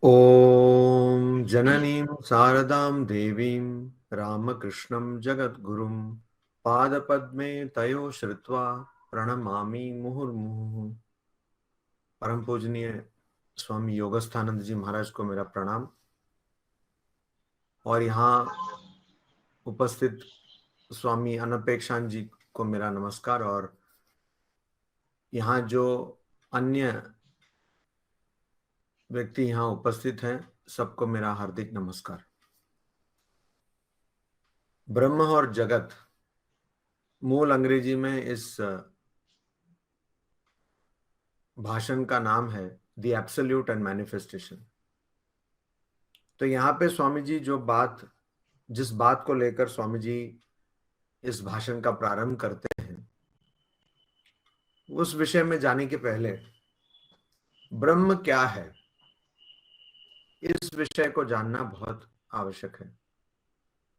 ॐ जननीं शारदां देवीं रामकृष्णं जगद्गुरुं पादपद्मे तयो श्रुत्वा प्रणमामि मुहुर्मुहुः। परम पूजनीय स्वामी योगस्थानंद जी महाराज को मेरा प्रणाम और यहाँ उपस्थित स्वामी अनपेक्षान जी को मेरा नमस्कार और यहाँ जो अन्य व्यक्ति यहाँ उपस्थित हैं सबको मेरा हार्दिक नमस्कार। ब्रह्म और जगत मूल अंग्रेजी में इस भाषण का नाम है द एब्सोल्यूट एंड मैनिफेस्टेशन। तो यहाँ पे स्वामी जी जिस बात को लेकर स्वामी जी इस भाषण का प्रारंभ करते हैं उस विषय में जाने के पहले ब्रह्म क्या है इस विषय को जानना बहुत आवश्यक है।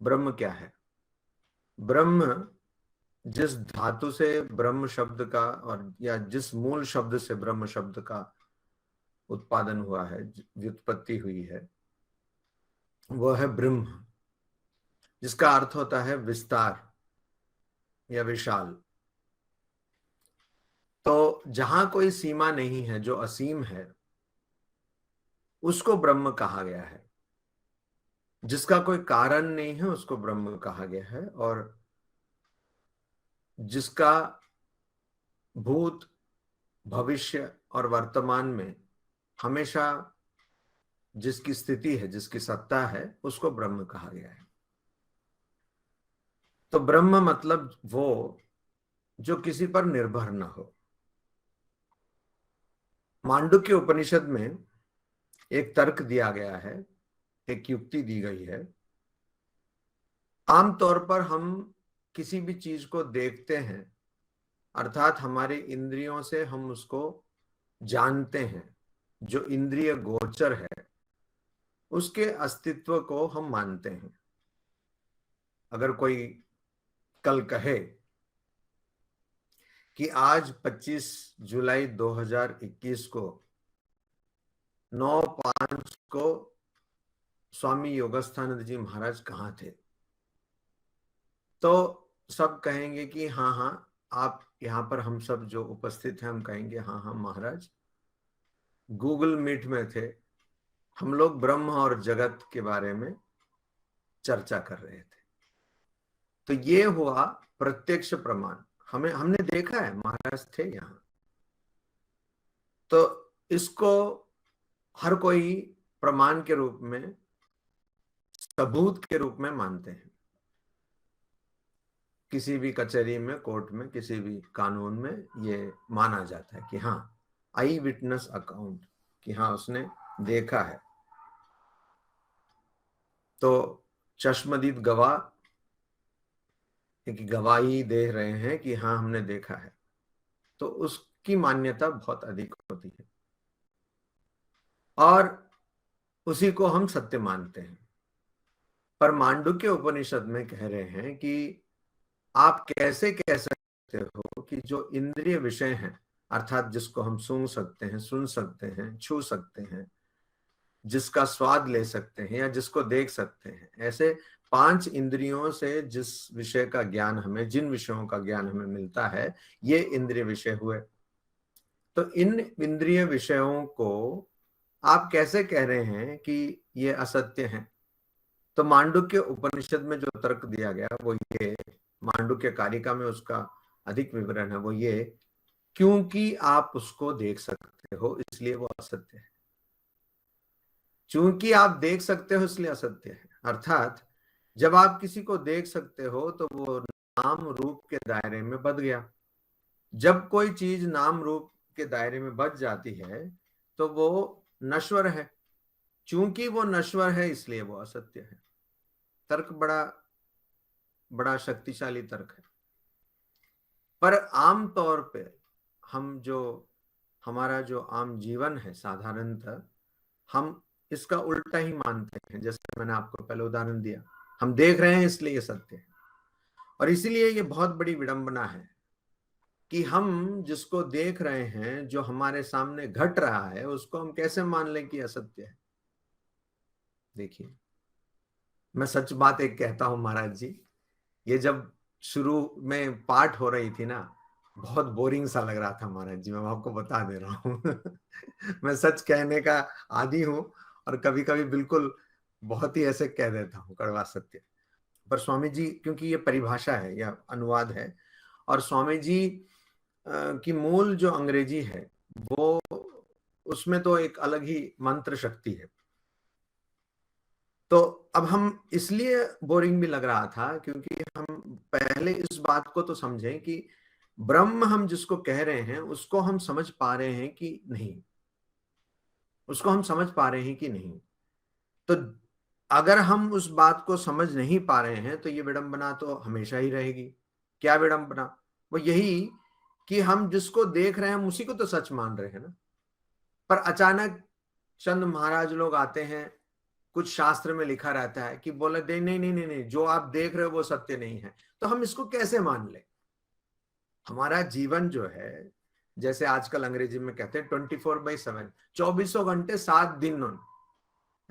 ब्रह्म क्या है? ब्रह्म जिस धातु से ब्रह्म शब्द का और या जिस मूल शब्द से ब्रह्म शब्द का उत्पादन हुआ है, व्युत्पत्ति हुई है, वह है ब्रह्म, जिसका अर्थ होता है विस्तार या विशाल। तो जहां कोई सीमा नहीं है, जो असीम है, उसको ब्रह्म कहा गया है। जिसका कोई कारण नहीं है उसको ब्रह्म कहा गया है। और जिसका भूत, भविष्य और वर्तमान में हमेशा जिसकी स्थिति है, जिसकी सत्ता है, उसको ब्रह्म कहा गया है। तो ब्रह्म मतलब वो जो किसी पर निर्भर न हो। मांडुक्य उपनिषद में एक तर्क दिया गया है, एक युक्ति दी गई है। आमतौर पर हम किसी भी चीज को देखते हैं, अर्थात हमारे इंद्रियों से हम उसको जानते हैं। जो इंद्रिय गोचर है उसके अस्तित्व को हम मानते हैं। अगर कोई कल कहे कि आज 25 जुलाई 2021 को 9:05 को स्वामी योगस्थानंद जी महाराज कहाँ थे, तो सब कहेंगे कि हाँ हाँ, आप यहाँ पर, हम सब जो उपस्थित हैं, हम कहेंगे हाँ हाँ महाराज, गूगल मीट में थे, हम लोग ब्रह्म और जगत के बारे में चर्चा कर रहे थे। तो ये हुआ प्रत्यक्ष प्रमाण। हमने देखा है, महाराज थे यहाँ। तो इसको हर कोई प्रमाण के रूप में, सबूत के रूप में मानते हैं। किसी भी कचहरी में, कोर्ट में, किसी भी कानून में ये माना जाता है कि हाँ, आई विटनेस अकाउंट, कि हाँ उसने देखा है। तो चश्मदीद गवाह एक गवाही दे रहे हैं कि हाँ हमने देखा है, तो उसकी मान्यता बहुत अधिक होती है और उसी को हम सत्य मानते हैं। पर मांडुक्य उपनिषद में कह रहे हैं कि आप कैसे कह सकते हो कि जो इंद्रिय विषय हैं, अर्थात जिसको हम सूंघ सकते हैं, सुन सकते हैं, छू सकते हैं, जिसका स्वाद ले सकते हैं या जिसको देख सकते हैं, ऐसे 5 इंद्रियों से जिस विषय का ज्ञान हमें, जिन विषयों का ज्ञान हमें मिलता है, ये इंद्रिय विषय हुए। तो इन इंद्रिय विषयों को आप कैसे कह रहे हैं कि ये असत्य हैं? तो मांडुक्य उपनिषद में जो तर्क दिया गया वो ये, मांडुक्य कारिका में उसका अधिक विवरण है, वो ये, क्योंकि आप उसको देख सकते हो इसलिए वो असत्य है। चूंकि आप देख सकते हो इसलिए असत्य है। अर्थात जब आप किसी को देख सकते हो तो वो नाम रूप के दायरे में बच गया। जब कोई चीज नाम रूप के दायरे में बच जाती है तो वो नश्वर है। चूंकि वो नश्वर है इसलिए वो असत्य है। तर्क बड़ा बड़ा शक्तिशाली तर्क है। पर आम तौर पे हमारा जो आम जीवन है, साधारणतः हम इसका उल्टा ही मानते हैं। जैसे मैंने आपको पहले उदाहरण दिया, हम देख रहे हैं इसलिए ये सत्य है। और इसीलिए ये बहुत बड़ी विडंबना है कि हम जिसको देख रहे हैं, जो हमारे सामने घट रहा है, उसको हम कैसे मान लें कि असत्य है। देखिए, मैं सच बात एक कहता हूं महाराज जी, ये जब शुरू में पाठ हो रही थी ना, बहुत बोरिंग सा लग रहा था महाराज जी, मैं आपको बता दे रहा हूँ। मैं सच कहने का आदी हूँ, और कभी कभी बिल्कुल बहुत ही ऐसे कह देता हूँ कड़वा सत्य। पर स्वामी जी, क्योंकि ये परिभाषा है या अनुवाद है, और स्वामी जी की मूल जो अंग्रेजी है, वो उसमें तो एक अलग ही मंत्र शक्ति है। तो अब हम इसलिए बोरिंग भी लग रहा था क्योंकि हम पहले इस बात को तो समझें कि ब्रह्म हम जिसको कह रहे हैं उसको हम समझ पा रहे हैं कि नहीं, उसको हम समझ पा रहे हैं कि नहीं। तो अगर हम उस बात को समझ नहीं पा रहे हैं तो ये विडंबना तो हमेशा ही रहेगी। क्या विडंबना? वो यही कि हम जिसको देख रहे हैं हम उसी को तो सच मान रहे हैं ना। पर अचानक चंद महाराज लोग आते हैं, कुछ शास्त्र में लिखा रहता है कि बोले नहीं नहीं नहीं नहीं नहीं, जो आप देख रहे हो वो सत्य नहीं है। तो हम इसको कैसे मान ले? हमारा जीवन जो है, जैसे आजकल अंग्रेजी में कहते हैं 24/7, 24 घंटे 7 दिन,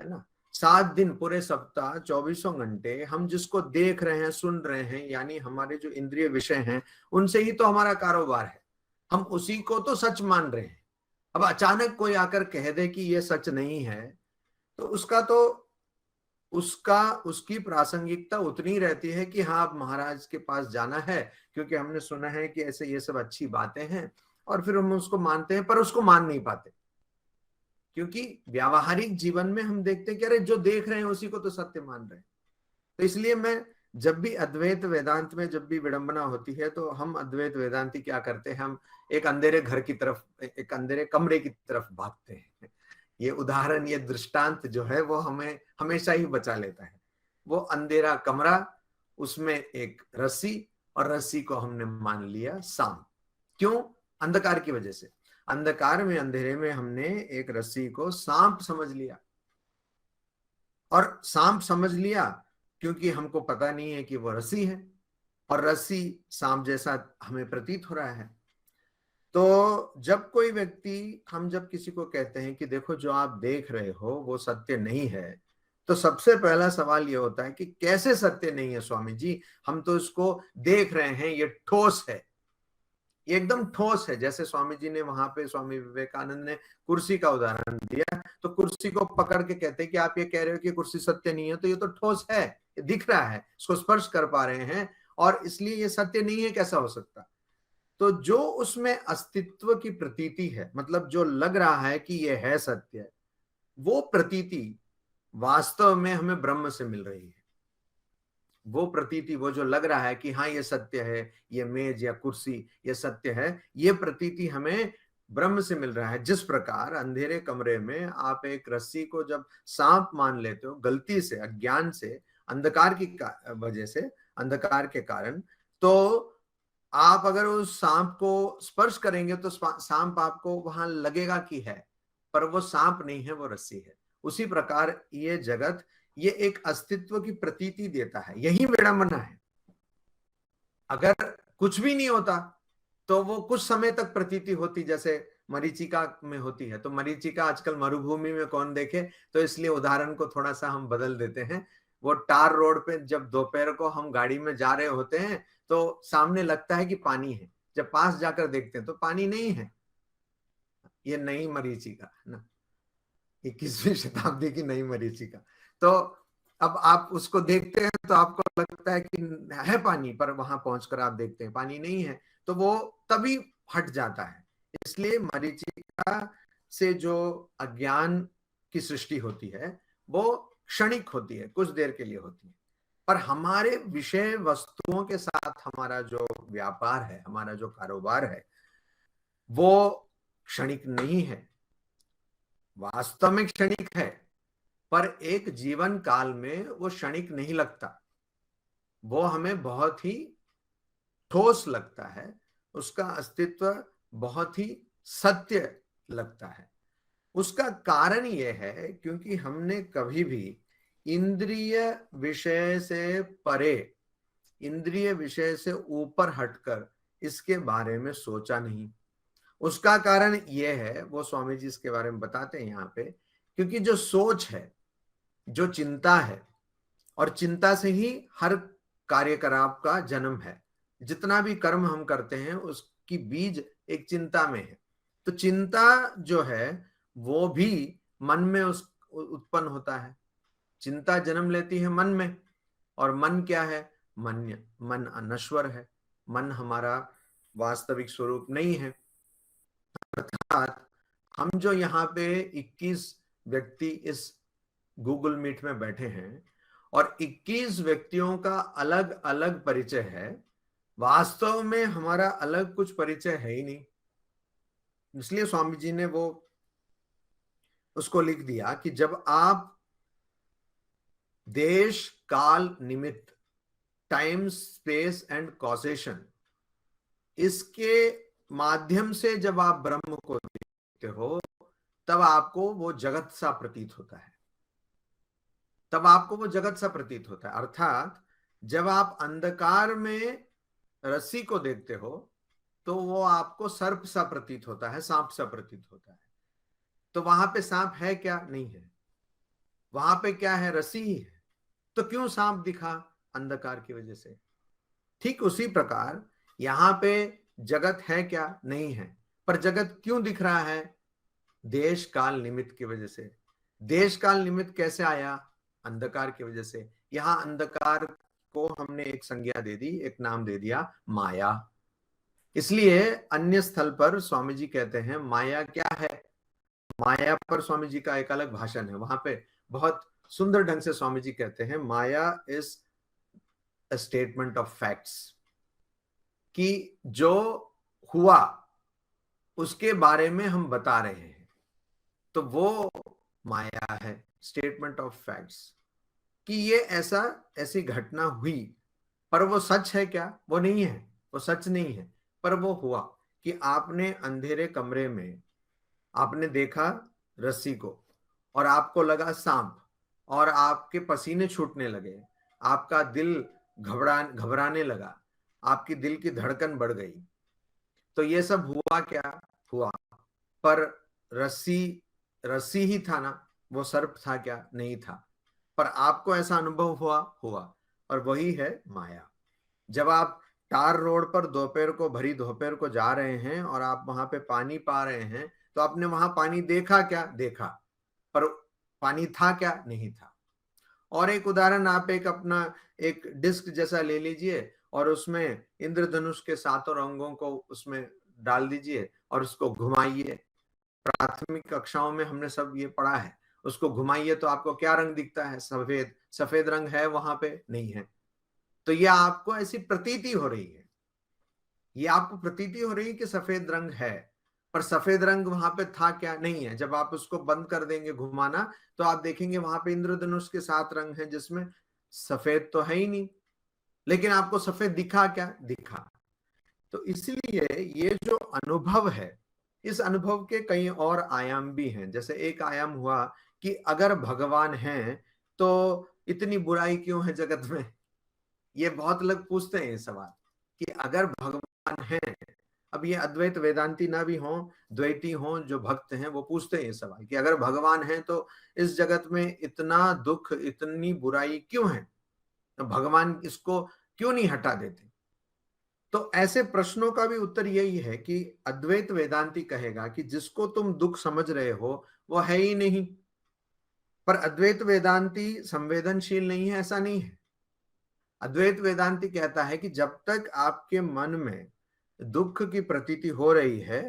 है ना। 7 दिन पूरे सप्ताह 24 घंटे हम जिसको देख रहे हैं, सुन रहे हैं, यानी हमारे जो इंद्रिय विषय हैं, उनसे ही तो हमारा कारोबार है। हम उसी को तो सच मान रहे हैं। अब अचानक कोई आकर कह दे कि ये सच नहीं है, तो उसका उसकी प्रासंगिकता उतनी रहती है कि हाँ, अब महाराज के पास जाना है क्योंकि हमने सुना है कि ऐसे ये सब अच्छी बातें हैं, और फिर हम उसको मानते हैं, पर उसको मान नहीं पाते। क्योंकि व्यावहारिक जीवन में हम देखते हैं कि अरे जो देख रहे हैं उसी को तो सत्य मान रहे हैं। तो इसलिए मैं जब भी अद्वैत वेदांत में जब भी विडंबना होती है, तो हम अद्वैत वेदांती क्या करते हैं, हम एक अंधेरे घर की तरफ, एक अंधेरे कमरे की तरफ भागते हैं। ये उदाहरण, ये दृष्टांत जो है वो हमें हमेशा ही बचा लेता है। वो अंधेरा कमरा, उसमें एक रस्सी, और रस्सी को हमने मान लिया सांप। क्यों? अंधकार की वजह से। अंधकार में, अंधेरे में हमने एक रस्सी को सांप समझ लिया, और सांप समझ लिया क्योंकि हमको पता नहीं है कि वो रस्सी है, और रस्सी सांप जैसा हमें प्रतीत हो रहा है। तो जब कोई व्यक्ति, हम जब किसी को कहते हैं कि देखो जो आप देख रहे हो वो सत्य नहीं है, तो सबसे पहला सवाल ये होता है कि कैसे सत्य नहीं है स्वामी जी? हम तो इसको देख रहे हैं, ये ठोस है, ये एकदम ठोस है। जैसे स्वामी जी ने वहां पे, स्वामी विवेकानंद ने कुर्सी का उदाहरण दिया, तो कुर्सी को पकड़ के कहते हैं कि आप ये कह रहे हो कि कुर्सी सत्य नहीं है, तो ये तो ठोस है, ये दिख रहा है, इसको स्पर्श कर पा रहे हैं, और इसलिए ये सत्य नहीं है, कैसा हो सकता? तो जो उसमें अस्तित्व की प्रतीति है, मतलब जो लग रहा है कि ये है सत्य, वो प्रतीति वास्तव में हमें ब्रह्म से मिल रही है। वो प्रतीति, वो जो लग रहा है कि हाँ ये सत्य है, ये मेज या कुर्सी ये सत्य है, ये प्रतीति हमें ब्रह्म से मिल रहा है। जिस प्रकार अंधेरे कमरे में आप एक रस्सी को जब सांप मान लेते हो, गलती से, अज्ञान से, अंधकार की वजह से, अंधकार के कारण, तो आप अगर उस सांप को स्पर्श करेंगे तो सांप आपको वहां लगेगा कि है, पर वो सांप नहीं है, वो रस्सी है। उसी प्रकार ये जगत, ये एक अस्तित्व की प्रतीति देता है। यही विडंबना है। अगर कुछ भी नहीं होता तो वो कुछ समय तक प्रतीति होती, जैसे मरीचिका में होती है। तो मरीचिका आजकल मरुभूमि में कौन देखे, तो इसलिए उदाहरण को थोड़ा सा हम बदल देते हैं। वो टार रोड पे जब दोपहर को हम गाड़ी में जा रहे होते हैं तो सामने लगता है कि पानी है, जब पास जाकर देखते हैं तो पानी नहीं है। ये नई मरीचिका है ना, 21वीं शताब्दी की नई मरीचिका। तो अब आप उसको देखते हैं तो आपको लगता है कि है पानी, पर वहां पहुंचकर आप देखते हैं पानी नहीं है, तो वो तभी हट जाता है। इसलिए मरीचिका से जो अज्ञान की सृष्टि होती है वो क्षणिक होती है, कुछ देर के लिए होती है। पर हमारे विषय वस्तुओं के साथ हमारा जो व्यापार है, हमारा जो कारोबार है, वो क्षणिक नहीं है। वास्तव में क्षणिक है, पर एक जीवन काल में वो क्षणिक नहीं लगता, वो हमें बहुत ही ठोस लगता है, उसका अस्तित्व बहुत ही सत्य लगता है। उसका कारण यह है क्योंकि हमने कभी भी इंद्रिय विषय से परे, इंद्रिय विषय से ऊपर हटकर इसके बारे में सोचा नहीं। उसका कारण यह है, वो स्वामी जी इसके बारे में बताते हैं यहाँ पे, क्योंकि जो सोच है जो चिंता है, और चिंता से ही हर कार्यकलाप का जन्म है। जितना भी कर्म हम करते हैं उसकी बीज एक चिंता में है। तो चिंता जो है वो भी मन में उस उत्पन्न होता है। चिंता जन्म लेती है मन में, और मन क्या है? मन अनश्वर है। मन हमारा वास्तविक स्वरूप नहीं है। अर्थात हम जो यहाँ पे 21 व्यक्ति इस गूगल मीट में बैठे हैं और 21 व्यक्तियों का अलग अलग परिचय है, वास्तव में हमारा अलग कुछ परिचय है ही नहीं। इसलिए स्वामी जी ने वो उसको लिख दिया कि जब आप देश काल निमित्त, टाइम स्पेस एंड कॉजेशन, इसके माध्यम से जब आप ब्रह्म को देखते हो, तब आपको वो जगत सा प्रतीत होता है। तब आपको वो जगत सा प्रतीत होता है। अर्थात जब आप अंधकार में रस्सी को देखते हो तो वो आपको सर्प सा प्रतीत होता है, सांप सा प्रतीत होता है। तो वहां पे सांप है क्या? नहीं है। वहां पे क्या है? रस्सी ही है। तो क्यों सांप दिखा? अंधकार की वजह से। ठीक उसी प्रकार यहां पे जगत है क्या? नहीं है। पर जगत क्यों दिख रहा है? देश काल निमित्त की वजह से। देश काल निमित्त कैसे आया? अंधकार की वजह से। यहां अंधकार को हमने एक संज्ञा दे दी, एक नाम दे दिया, माया। इसलिए अन्य स्थल पर स्वामी जी कहते हैं माया क्या है। माया पर स्वामी जी का एक अलग भाषण है। वहां पे बहुत सुंदर ढंग से स्वामी जी कहते हैं maya is a statement of facts, कि जो हुआ उसके बारे में हम बता रहे हैं, तो वो माया है, स्टेटमेंट ऑफ फैक्ट्स, कि ये ऐसी घटना हुई। पर वो सच है क्या? वो नहीं है, वो सच नहीं है। पर वो हुआ कि आपने अंधेरे कमरे में आपने देखा रस्सी को, और आपको लगा सांप, और आपके पसीने छूटने लगे, आपका दिल घबराने लगा, आपकी दिल की धड़कन बढ़ गई। तो ये सब हुआ क्या? हुआ। पर रस्सी रस्सी ही था ना? वो सर्प था क्या? नहीं था। पर आपको ऐसा अनुभव हुआ हुआ और वही है माया। जब आप टार रोड पर दोपहर को, भरी दोपहर को जा रहे हैं और आप वहां पे पानी पा रहे हैं, तो आपने वहां पानी देखा क्या? देखा। पर पानी था क्या? नहीं था। और एक उदाहरण, आप एक अपना एक डिस्क जैसा ले लीजिए और उसमें इंद्रधनुष के सातों रंगों को उसमें डाल दीजिए और उसको घुमाइए। प्राथमिक कक्षाओं में हमने सब ये पढ़ा है। उसको घुमाइए तो आपको क्या रंग दिखता है? सफेद। सफेद रंग है वहां पे? नहीं है। तो ये आपको ऐसी प्रतीति हो रही है, ये आपको प्रतीति हो रही है कि सफेद रंग है, पर सफेद रंग वहां पे था क्या? नहीं है। जब आप उसको बंद कर देंगे घुमाना, तो आप देखेंगे वहां पे इंद्रधनुष के 7 रंग हैं, जिसमें सफेद तो है ही नहीं। लेकिन आपको सफेद दिखा क्या? दिखा। तो इसलिए ये जो अनुभव है, इस अनुभव के कई और आयाम भी हैं। जैसे एक आयाम हुआ कि अगर भगवान है तो इतनी बुराई क्यों है जगत में? ये बहुत लोग पूछते हैं ये सवाल कि अगर भगवान है, अब ये अद्वैत वेदांती ना भी हों, द्वैती हों, जो भक्त हैं वो पूछते हैं ये सवाल कि अगर भगवान है तो इस जगत में इतना दुख, इतनी बुराई क्यों है? तो भगवान इसको क्यों नहीं हटा देते? तो ऐसे प्रश्नों का भी उत्तर यही है कि अद्वैत वेदांती कहेगा कि जिसको तुम दुख समझ रहे हो वो है ही नहीं। पर अद्वैत वेदांती संवेदनशील नहीं है, ऐसा नहीं है। अद्वैत वेदांती कहता है कि जब तक आपके मन में दुख की प्रतीति हो रही है,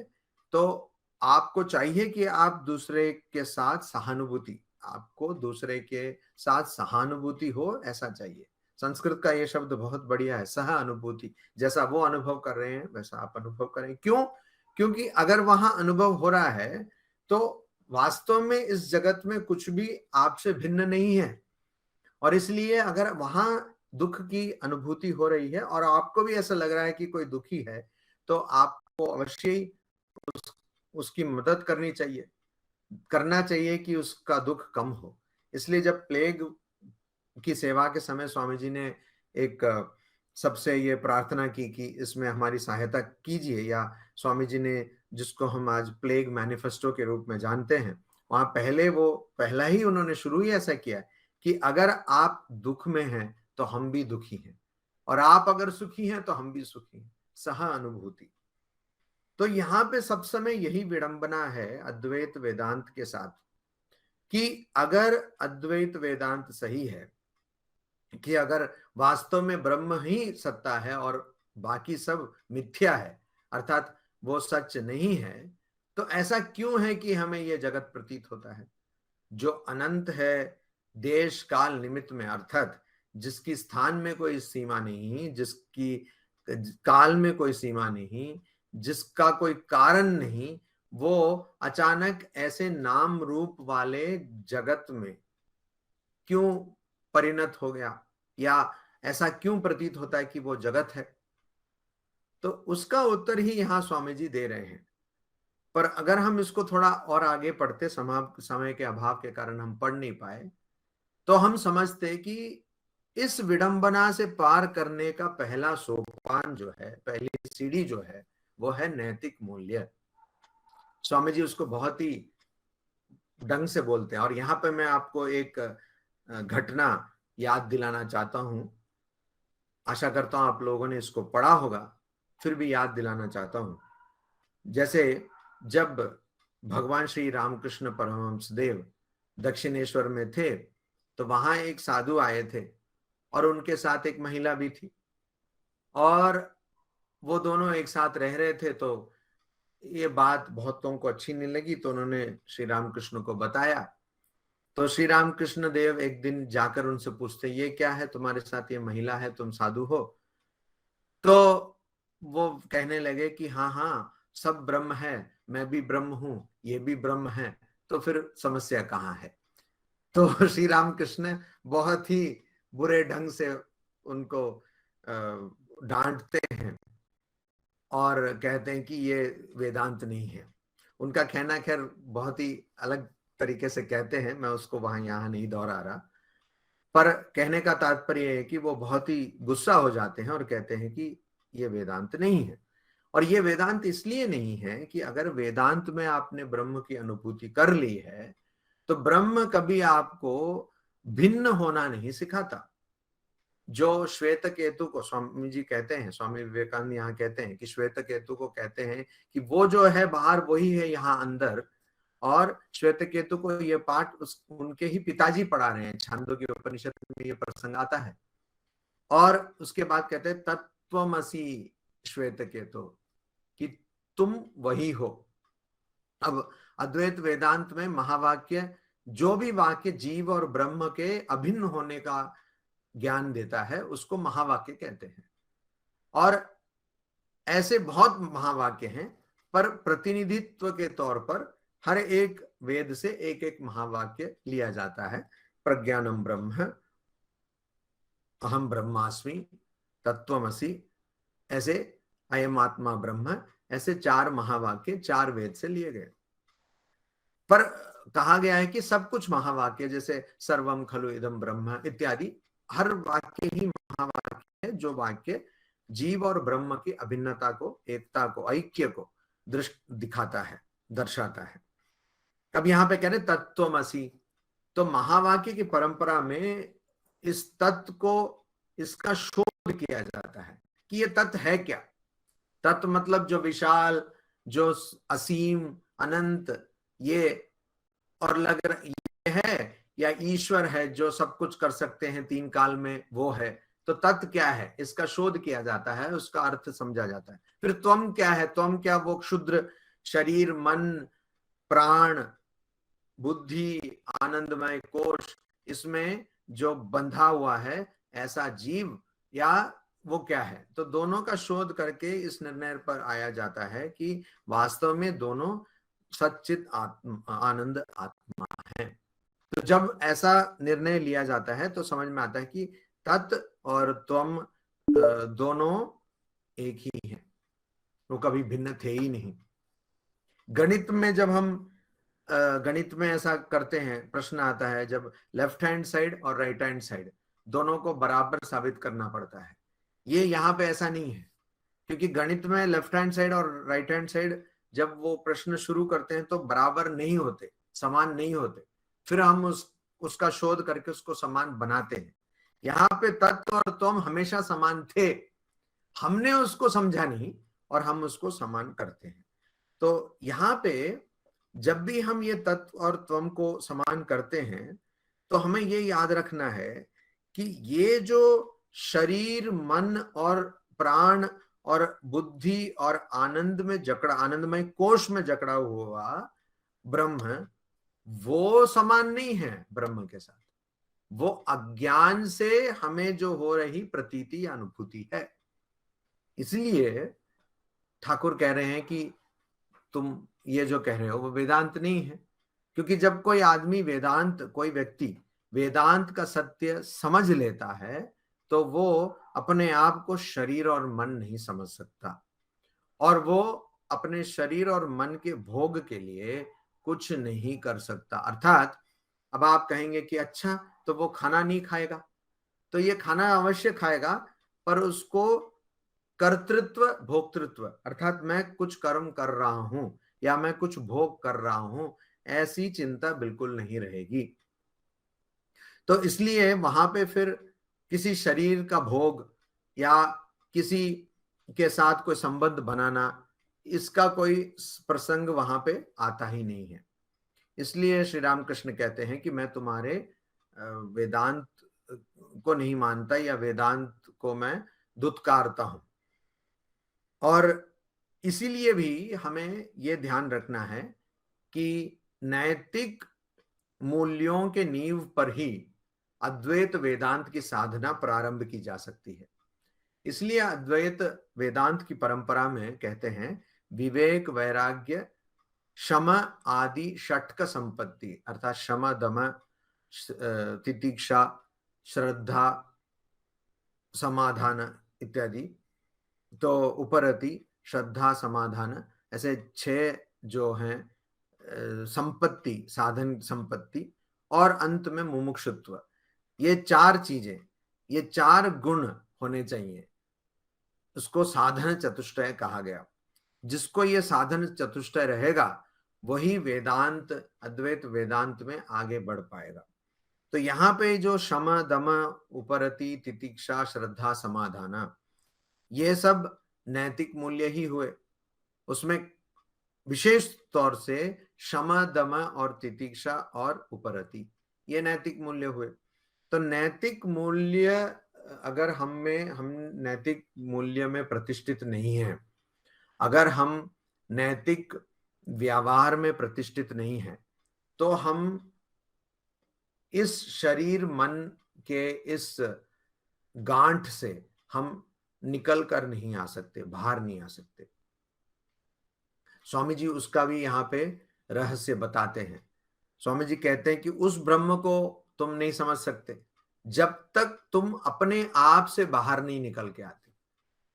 तो आपको चाहिए कि आप दूसरे के साथ सहानुभूति, आपको दूसरे के साथ सहानुभूति हो, ऐसा चाहिए। संस्कृत का ये शब्द बहुत बढ़िया है, सह अनुभूति। जैसा वो अनुभव कर रहे हैं वैसा आप अनुभव करें। क्यों? क्योंकि अगर वहां अनुभव हो रहा है तो वास्तव में इस जगत में कुछ भी आपसे भिन्न नहीं है। और इसलिए अगर वहां दुख की अनुभूति हो रही है और आपको भी ऐसा लग रहा है कि कोई दुखी है, तो आपको अवश्य ही उसकी मदद करना चाहिए कि उसका दुख कम हो। इसलिए जब प्लेग की सेवा के समय स्वामी जी ने एक सबसे ये प्रार्थना की कि इसमें हमारी सहायता कीजिए, या स्वामी जी ने जिसको हम आज प्लेग मैनिफेस्टो के रूप में जानते हैं, वहां पहला ही उन्होंने शुरू ही ऐसा किया कि अगर आप दुख में हैं तो हम भी दुखी हैं, और आप अगर सुखी हैं तो हम भी सुखी हैं, सह अनुभूति। तो यहां पे सब समय यही विडंबना है अद्वैत वेदांत के साथ, कि अगर अद्वैत वेदांत सही है, कि अगर वास्तव में ब्रह्म ही सत्ता है और बाकी सब मिथ्या है, अर्थात वो सच नहीं है, तो ऐसा क्यों है कि हमें यह जगत प्रतीत होता है जो अनंत है, देश काल निमित्त में, अर्थात जिसकी स्थान में कोई सीमा नहीं, जिसकी काल में कोई सीमा नहीं, जिसका कोई कारण नहीं, वो अचानक ऐसे नाम रूप वाले जगत में क्यों परिणत हो गया, या ऐसा क्यों प्रतीत होता है कि वो जगत है? तो उसका उत्तर ही यहां स्वामी जी दे रहे हैं। पर अगर हम इसको थोड़ा और आगे पढ़ते, समय के अभाव के कारण हम पढ़ नहीं पाए, तो हम समझते कि इस विडंबना से पार करने का पहला सोपान जो है, पहली सीढ़ी जो है, वो है नैतिक मूल्य। स्वामी जी उसको बहुत ही ढंग से बोलते हैं। और यहां पे मैं आपको एक घटना याद दिलाना चाहता हूं। आशा करता हूं आप लोगों ने इसको पढ़ा होगा, फिर भी याद दिलाना चाहता हूं। जैसे जब भगवान श्री रामकृष्ण परमहंस देव दक्षिणेश्वर में थे, तो वहां एक साधु आए थे और उनके साथ एक महिला भी थी, और वो दोनों एक साथ रह रहे थे। तो ये बात बहुतों को अच्छी नहीं लगी, तो उन्होंने श्री रामकृष्ण को बताया। तो श्री रामकृष्ण देव एक दिन जाकर उनसे पूछते, ये क्या है तुम्हारे साथ, ये महिला है, तुम साधु हो? तो वो कहने लगे कि हाँ हाँ, सब ब्रह्म है, मैं भी ब्रह्म हूं, ये भी ब्रह्म है, तो फिर समस्या कहाँ है? तो श्री रामकृष्ण बहुत ही बुरे ढंग से उनको डांटते हैं और कहते हैं कि ये वेदांत नहीं है। उनका कहना खैर बहुत ही अलग तरीके से कहते हैं, मैं उसको वहां यहां नहीं दोहरा रहा, पर कहने का तात्पर्य है कि वो बहुत ही गुस्सा हो जाते हैं और कहते हैं कि ये वेदांत नहीं है। और ये वेदांत इसलिए नहीं है कि अगर वेदांत में आपने ब्रह्म की अनुभूति कर ली है, तो ब्रह्म कभी आपको भिन्न होना नहीं सिखाता। जो श्वेत केतु को स्वामी जी कहते हैं, स्वामी विवेकानंद यहाँ कहते हैं कि श्वेत केतु को कहते हैं कि वो जो है बाहर वही है यहाँ अंदर, और श्वेत केतु को ये पाठ उनके ही पिताजी पढ़ा रहे हैं, छांदोग्य उपनिषद में ये प्रसंग आता है। और उसके बाद कहते हैं तत्त्वमसि श्वेत केतु, कि तुम वही हो। अब अद्वैत वेदांत में महावाक्य, जो भी वाक्य जीव और ब्रह्म के अभिन्न होने का ज्ञान देता है, उसको महावाक्य कहते हैं। और ऐसे बहुत महावाक्य हैं, पर प्रतिनिधित्व के तौर पर हर एक वेद से एक एक महावाक्य लिया जाता है। प्रज्ञानम ब्रह्म, अहम ब्रह्मास्मि, तत्वमसि, ऐसे अयम आत्मा ब्रह्म, ऐसे 4 महावाक्य 4 वेद से लिए गए। पर कहा गया है कि सब कुछ महावाक्य, जैसे सर्वम खलु इदम ब्रह्म इत्यादि, हर वाक्य ही महावाक्य है, जो वाक्य जीव और ब्रह्म की अभिन्नता को, एकता को, ऐक्य को दिखाता है, दर्शाता है। अब यहां पे कह रहे तत्वमसि, तो महावाक्य की परंपरा में इस तत्व को, इसका शोध किया जाता है कि ये तत्व है क्या। तत्व मतलब जो विशाल, जो असीम, अनंत, ये और लग ये है, या ईश्वर है जो सब कुछ कर सकते हैं 3 काल में, वो है। तो तत्व क्या है, इसका शोध किया जाता है, उसका अर्थ समझा जाता है। फिर त्वम क्या है, त्वम क्या, वो क्षुद्र शरीर, मन, प्राण, बुद्धि, आनंदमय कोश, इसमें जो बंधा हुआ है ऐसा जीव, या वो क्या है। तो दोनों का शोध करके इस निर्णय पर आया जाता है कि वास्तव में दोनों सच्चित आनंद आत्मा है। तो जब ऐसा निर्णय लिया जाता है तो समझ में आता है कि तत् और त्वम दोनों एक ही हैं, वो कभी भिन्न थे ही नहीं। गणित में जब हम गणित में ऐसा करते हैं, प्रश्न आता है जब लेफ्ट हैंड साइड और राइट हैंड साइड दोनों को बराबर साबित करना पड़ता है। ये यहाँ पे ऐसा नहीं है, क्योंकि गणित में लेफ्ट हैंड साइड और राइट हैंड साइड जब वो प्रश्न शुरू करते हैं तो बराबर नहीं होते, समान नहीं होते। फिर हम उस उसका शोध करके उसको समान बनाते हैं। यहाँ पे तत्व और त्वम हमेशा समान थे, हमने उसको समझा नहीं और हम उसको समान करते हैं। तो यहाँ पे जब भी हम ये तत्व और त्वम को समान करते हैं तो हमें ये याद रखना है कि ये जो शरीर, मन और प्राण और बुद्धि और आनंद में जकड़ा, आनंदमय कोश में जकड़ा हुआ ब्रह्म, वो समान नहीं है ब्रह्म के साथ। वो अज्ञान से हमें जो हो रही प्रतीति या अनुभूति है। इसलिए ठाकुर कह रहे हैं कि तुम ये जो कह रहे हो वो वेदांत नहीं है, क्योंकि जब कोई आदमी वेदांत, कोई व्यक्ति वेदांत का सत्य समझ लेता है तो वो अपने आप को शरीर और मन नहीं समझ सकता, और वो अपने शरीर और मन के भोग के लिए कुछ नहीं कर सकता। अर्थात अब आप कहेंगे कि अच्छा तो वो खाना नहीं खाएगा, तो ये खाना अवश्य खाएगा, पर उसको कर्तृत्व भोक्तृत्व, अर्थात मैं कुछ कर्म कर रहा हूं या मैं कुछ भोग कर रहा हूं, ऐसी चिंता बिल्कुल नहीं रहेगी। तो इसलिए वहां पे फिर किसी शरीर का भोग या किसी के साथ कोई संबंध बनाना, इसका कोई प्रसंग वहां पे आता ही नहीं है। इसलिए श्री रामकृष्ण कहते हैं कि मैं तुम्हारे वेदांत को नहीं मानता या वेदांत को मैं दुत्कारता हूं। और इसीलिए भी हमें यह ध्यान रखना है कि नैतिक मूल्यों के नींव पर ही अद्वैत वेदांत की साधना प्रारंभ की जा सकती है। इसलिए अद्वैत वेदांत की परंपरा में कहते हैं विवेक, वैराग्य, शम आदि षटक संपत्ति, अर्थात शम, दम, तितिक्षा, श्रद्धा, समाधान इत्यादि, तो उपरति, श्रद्धा, समाधान, ऐसे 6 जो हैं संपत्ति, साधन संपत्ति, और अंत में मुमुक्षुत्व। ये 4 चीजें, ये 4 गुण होने चाहिए। उसको साधन चतुष्टय कहा गया। जिसको ये साधन चतुष्टय रहेगा वही वेदांत, अद्वैत वेदांत में आगे बढ़ पाएगा। तो यहाँ पे जो शम, दम, उपरति, तितिक्षा, श्रद्धा, समाधान, ये सब नैतिक मूल्य ही हुए। उसमें विशेष तौर से शम, दम और तितिक्षा और उपरति, ये नैतिक मूल्य हुए। तो नैतिक मूल्य अगर हम नैतिक मूल्य में प्रतिष्ठित नहीं है, अगर हम नैतिक व्यवहार में प्रतिष्ठित नहीं है, तो हम इस शरीर मन के इस गांठ से हम निकल कर नहीं आ सकते, बाहर नहीं आ सकते। स्वामी जी उसका भी यहाँ पे रहस्य बताते हैं। स्वामी जी कहते हैं कि उस ब्रह्म को तुम नहीं समझ सकते जब तक तुम अपने आप से बाहर नहीं निकल के आते।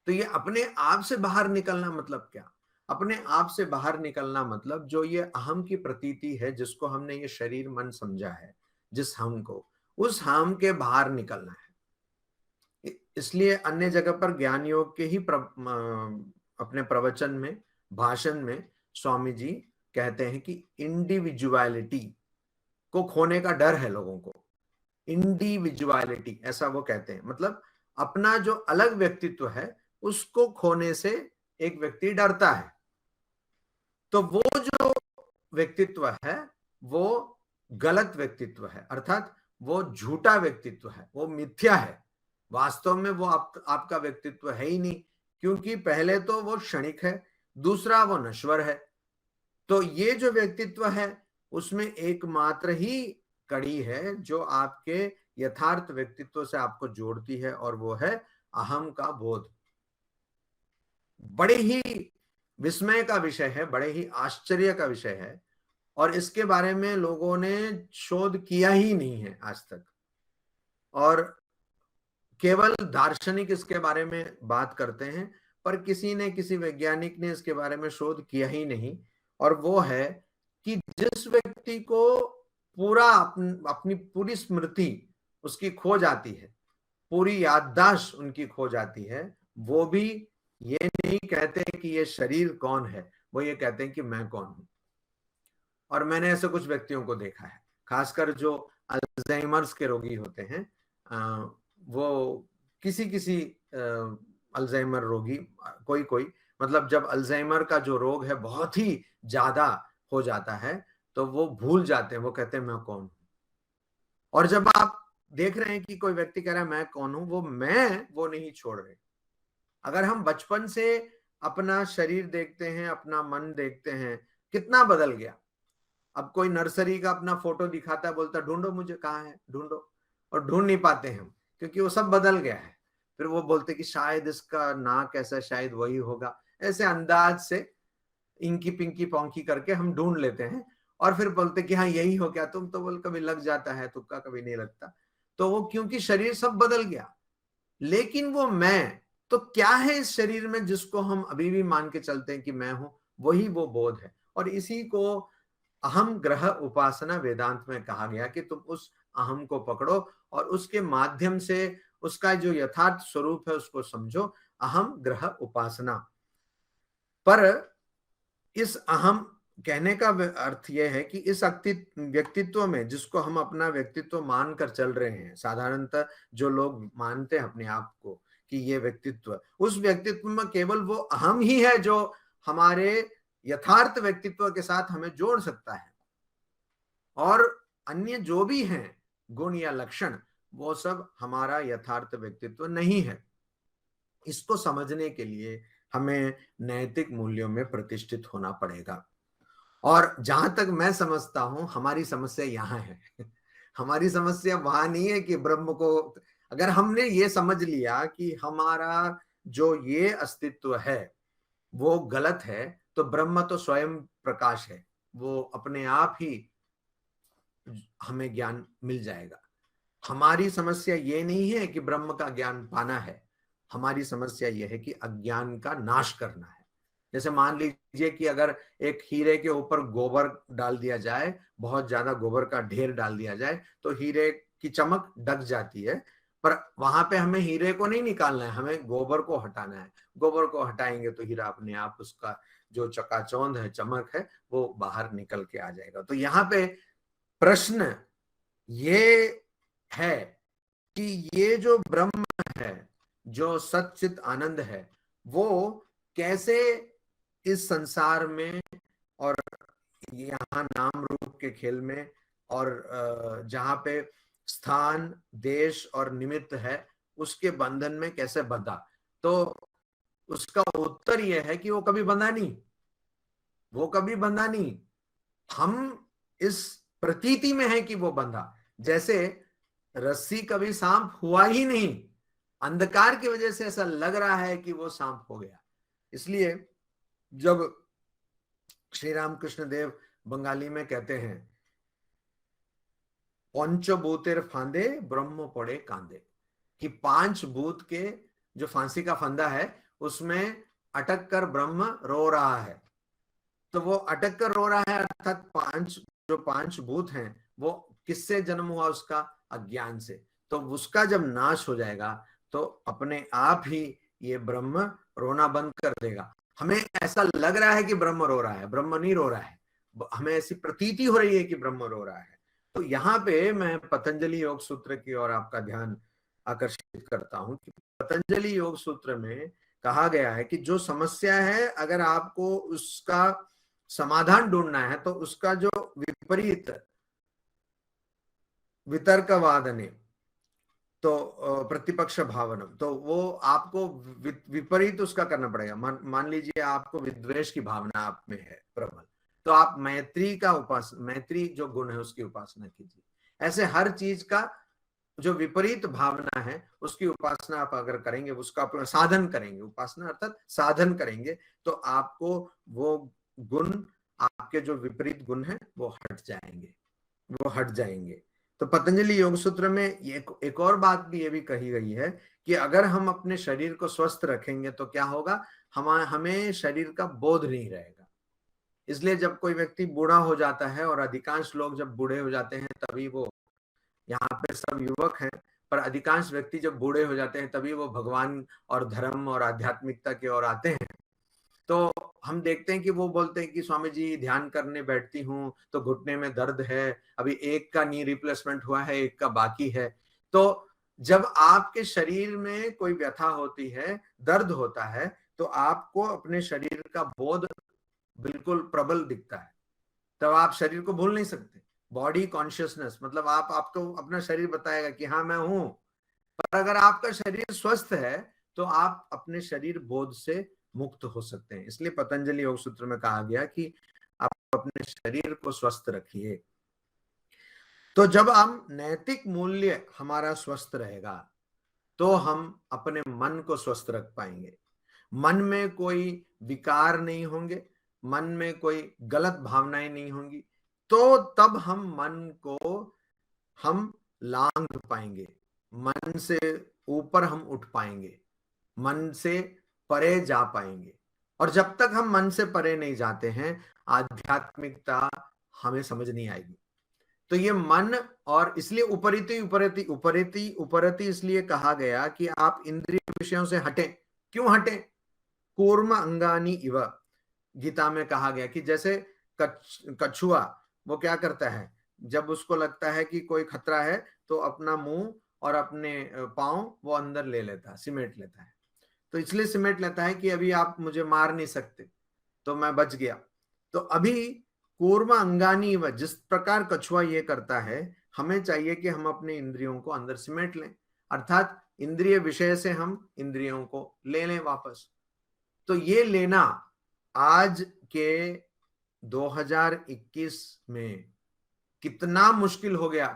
तो ये अपने आप से बाहर निकलना मतलब क्या? अपने आप से बाहर निकलना मतलब जो ये अहम की प्रतीति है, जिसको हमने ये शरीर मन समझा है, जिस हम को, उस हम के बाहर निकलना है। इसलिए अन्य जगह पर ज्ञान योग के ही अपने प्रवचन में, भाषण में स्वामी जी कहते हैं कि इंडिविजुअलिटी को खोने का डर है लोगों को। इंडिविजुअलिटी ऐसा वो कहते हैं, मतलब अपना जो अलग व्यक्तित्व है उसको खोने से एक व्यक्ति डरता है। तो वो जो व्यक्तित्व है वो गलत व्यक्तित्व है, अर्थात वो झूठा व्यक्तित्व है, वो मिथ्या है। वास्तव में वो आपका व्यक्तित्व है ही नहीं, क्योंकि पहले तो वो क्षणिक है, दूसरा वो नश्वर है। तो ये जो व्यक्तित्व है उसमें एकमात्र ही कड़ी है जो आपके यथार्थ व्यक्तित्व से आपको जोड़ती है, और वो है अहम का बोध। बड़े ही विस्मय का विषय है, बड़े ही आश्चर्य का विषय है, और इसके बारे में लोगों ने शोध किया ही नहीं है आज तक। और केवल दार्शनिक इसके बारे में बात करते हैं, पर किसी वैज्ञानिक ने इसके बारे में शोध किया ही नहीं। और वो है कि जिस व्यक्ति को पूरा अपनी पूरी स्मृति उसकी खो जाती है, पूरी याददाश्त उनकी खो जाती है, वो भी ये नहीं कहते कि ये शरीर कौन है, वो ये कहते हैं कि मैं कौन हूं। और मैंने ऐसे कुछ व्यक्तियों को देखा है, खासकर जो अल्जाइमर्स के रोगी होते हैं, वो किसी अल्जाइमर रोगी, कोई मतलब जब अल्जाइमर का जो रोग है बहुत ही ज्यादा हो जाता है तो वो भूल जाते हैं, वो कहते हैं मैं कौन हूं। और जब आप देख रहे हैं कि कोई व्यक्ति कह रहा है मैं कौन हूं, वो नहीं छोड़ रहे। अगर हम बचपन से अपना शरीर देखते हैं, अपना मन देखते हैं, कितना बदल गया। अब कोई नर्सरी का अपना फोटो दिखाता है, बोलता ढूंढो मुझे, कहाँ है ढूंढो, और ढूंढ नहीं पाते हम, क्योंकि वो सब बदल गया है। फिर वो बोलते कि शायद इसका नाक ऐसा, शायद वही होगा, ऐसे अंदाज से इंकी पिंकी पोंकी करके हम ढूंढ लेते हैं, और फिर बोलते कि हाँ यही हो क्या। तुम तो बोल कभी लग जाता है, तुक्का कभी नहीं लगता। तो वो क्योंकि शरीर सब बदल गया, लेकिन वो मैं तो क्या है इस शरीर में जिसको हम अभी भी मान के चलते हैं कि मैं हूं, वही वो बोध है। और इसी को अहम ग्रह उपासना वेदांत में कहा गया कि तुम उस अहम को पकड़ो और उसके माध्यम से उसका जो यथार्थ स्वरूप है उसको समझो, अहम ग्रह उपासना। पर इस अहम कहने का अर्थ यह है कि इस व्यक्तित्व में, जिसको हम अपना व्यक्तित्व मानकर चल रहे हैं, साधारणतः जो लोग मानते हैं अपने आप को कि ये व्यक्तित्व, उस व्यक्तित्व में केवल वो अहम ही है जो हमारे यथार्थ व्यक्तित्व के साथ हमें जोड़ सकता है, और अन्य जो भी हैं गुण या लक्षण, वो सब हमारा यथार्थ व्यक्तित्व नहीं है। इसको समझने के लिए हमें नैतिक मूल्यों में प्रतिष्ठित होना पड़ेगा। और जहां तक मैं समझता हूं हमारी समस्या यहां है। हमारी समस्या वहां नहीं है कि ब्रह्म को, अगर हमने ये समझ लिया कि हमारा जो ये अस्तित्व है वो गलत है, तो ब्रह्म तो स्वयं प्रकाश है, वो अपने आप ही हमें ज्ञान मिल जाएगा। हमारी समस्या ये नहीं है कि ब्रह्म का ज्ञान पाना है, हमारी समस्या यह है कि अज्ञान का नाश करना है। जैसे मान लीजिए कि अगर एक हीरे के ऊपर गोबर डाल दिया जाए, बहुत ज्यादा गोबर का ढेर डाल दिया जाए, तो हीरे की चमक ढक जाती है, पर वहां पे हमें हीरे को नहीं निकालना है, हमें गोबर को हटाना है। गोबर को हटाएंगे तो हीरा अपने आप, उसका जो चकाचौंध है, चमक है, वो बाहर निकल के आ जाएगा। तो यहाँ पे प्रश्न ये है कि ये जो ब्रह्म है, जो सच्चित आनंद है, वो कैसे इस संसार में और यहाँ नाम रूप के खेल में और जहां पे स्थान, देश और निमित्त है, उसके बंधन में कैसे बंधा। तो उसका उत्तर यह है कि वो कभी बंधा नहीं, वो कभी बंधा नहीं। हम इस प्रतीति में है कि वो बंधा, जैसे रस्सी कभी सांप हुआ ही नहीं, अंधकार की वजह से ऐसा लग रहा है कि वो सांप हो गया। इसलिए जब श्री रामकृष्ण देव बंगाली में कहते हैं पंचभूतेर फांदे ब्रह्म पड़े कांदे, कि 5 भूत के जो फांसी का फंदा है उसमें अटक कर ब्रह्म रो रहा है। तो वो अटक कर रो रहा है, अर्थात 5 भूत हैं, वो किससे जन्म हुआ? उसका अज्ञान से। तो उसका जब नाश हो जाएगा तो अपने आप ही ये ब्रह्म रोना बंद कर देगा। हमें ऐसा लग रहा है कि ब्रह्म रो रहा है, ब्रह्म नहीं रो रहा है, हमें ऐसी प्रतीति हो रही है कि ब्रह्म रो रहा है। तो यहाँ पे मैं पतंजलि योग सूत्र की ओर आपका ध्यान आकर्षित करता हूं कि पतंजलि योग सूत्र में कहा गया है कि जो समस्या है, अगर आपको उसका समाधान ढूंढना है तो उसका जो विपरीत वितर्कवादने, तो प्रतिपक्ष भावनम, तो वो आपको विपरीत उसका करना पड़ेगा। मान लीजिए आपको विद्वेष की भावना आप में है प्रबल, तो आप मैत्री का मैत्री जो गुण है उसकी उपासना कीजिए। ऐसे हर चीज का जो विपरीत भावना है उसकी उपासना आप अगर करेंगे, उसका साधन करेंगे, उपासना अर्थात साधन करेंगे, तो आपको वो गुण, आपके जो विपरीत गुण है वो हट जाएंगे, वो हट जाएंगे। तो पतंजलि योग सूत्र में एक और बात भी ये भी कही गई है कि अगर हम अपने शरीर को स्वस्थ रखेंगे तो क्या होगा, हमें शरीर का बोध नहीं रहेगा। इसलिए जब कोई व्यक्ति बूढ़ा हो जाता है, और अधिकांश लोग जब बूढ़े हो जाते हैं तभी वो, यहाँ पे सब युवक हैं, पर अधिकांश व्यक्ति जब बूढ़े हो जाते हैं तभी वो भगवान और धर्म और आध्यात्मिकता की ओर आते हैं। तो हम देखते हैं कि वो बोलते हैं कि स्वामी जी ध्यान करने बैठती हूँ तो घुटने में दर्द है, अभी एक का नी रिप्लेसमेंट हुआ है, एक का बाकी है। तो जब आपके शरीर में कोई व्यथा होती है, दर्द होता है, तो आपको अपने शरीर का बोध बिल्कुल प्रबल दिखता है, तब आप शरीर को भूल नहीं सकते। बॉडी कॉन्शियसनेस मतलब आपको अपना शरीर बताएगा कि हाँ मैं हूं। पर अगर आपका शरीर स्वस्थ है तो आप अपने शरीर बोध से मुक्त हो सकते हैं। इसलिए पतंजलि योग सूत्र में कहा गया कि आप अपने शरीर को स्वस्थ रखिए। तो जब हम नैतिक मूल्य हमारा स्वस्थ रहेगा तो हम अपने मन को स्वस्थ रख पाएंगे। मन में कोई विकार नहीं होंगे, मन में कोई गलत भावनाएं नहीं होंगी, तो तब हम मन को हम लांघ पाएंगे, मन से ऊपर हम उठ पाएंगे, मन से परे जा पाएंगे। और जब तक हम मन से परे नहीं जाते हैं, आध्यात्मिकता हमें समझ नहीं आएगी। तो ये मन, और इसलिए उपरिति उपरति उपरति उपरति इसलिए कहा गया कि आप इंद्रिय विषयों से हटें। क्यों हटें? कूर्म अंगानी इव, गीता में कहा गया कि जैसे कछुआ वो क्या करता है, जब उसको लगता है कि कोई खतरा है तो अपना मुंह और अपने पांव वो अंदर ले लेता है, सिमेट लेता है। तो इसलिए सिमेट लेता है कि अभी आप मुझे मार नहीं सकते, तो मैं बच गया। तो अभी कूर्म अंगानी व, जिस प्रकार कछुआ ये करता है, हमें चाहिए कि हम अपने इंद्रियों को अंदर सिमेट लें, अर्थात इंद्रिय विषय से हम इंद्रियों को ले लें वापस। तो ये लेना आज के 2021 में कितना मुश्किल हो गया,